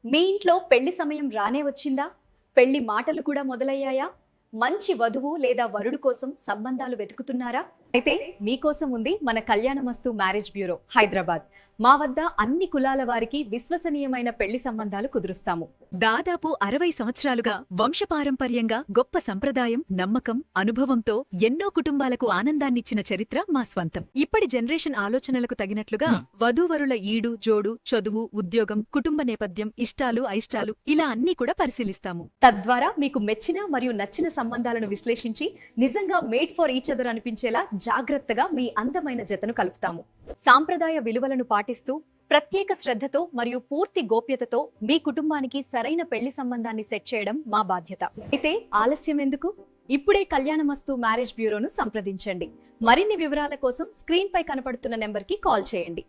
మీ ఇంట్లో పెళ్లి సమయం రానే వచ్చిందా? పెళ్లి మాటలు కూడా మొదలయ్యాయా? మంచి వధువు లేదా వరుడు కోసం సంబంధాలు వెతుకుతున్నారా? అయితే మీకోసం ఉంది మన కళ్యాణమస్తు మ్యారేజ్ బ్యూరో హైదరాబాద్. మా వద్ద అన్ని కులాల వారికి విశ్వసనీయమైన పెళ్లి సంబంధాలు కుదురుస్తాము. దాదాపు 60 సంవత్సరాలుగా వంశపారంపర్యంగా గొప్ప సంప్రదాయం, నమ్మకం, అనుభవంతో ఎన్నో కుటుంబాలకు ఆనందాన్నిచ్చిన చరిత్ర మా స్వంతం. ఇప్పటి జనరేషన్ ఆలోచనలకు తగినట్లుగా వధూవరుల ఈడు, జోడు, చదువు, ఉద్యోగం, కుటుంబ నేపథ్యం, ఇష్టాలు, అయిష్టాలు ఇలా అన్నీ కూడా పరిశీలిస్తాము. తద్వారా మీకు మెచ్చిన మరియు నచ్చిన సంబంధాలను విశ్లేషించి నిజంగా మేడ్ ఫర్ ఈచ్ అదర్ అనిపించేలా జాగ్రత్తగా మీ అందమైన జతను కలుపుతాము. సాంప్రదాయ విలువలను పాటిస్తూ ప్రత్యేక శ్రద్ధతో మరియు పూర్తి గోప్యతతో మీ కుటుంబానికి సరైన పెళ్లి సంబంధాన్ని సెట్ చేయడం మా బాధ్యత. అయితే ఆలస్యం ఎందుకు? ఇప్పుడే కళ్యాణమస్తు మ్యారేజ్ బ్యూరోను సంప్రదించండి. మరిన్ని వివరాల కోసం స్క్రీన్ పై కనపడుతున్న నెంబర్ కి కాల్ చేయండి.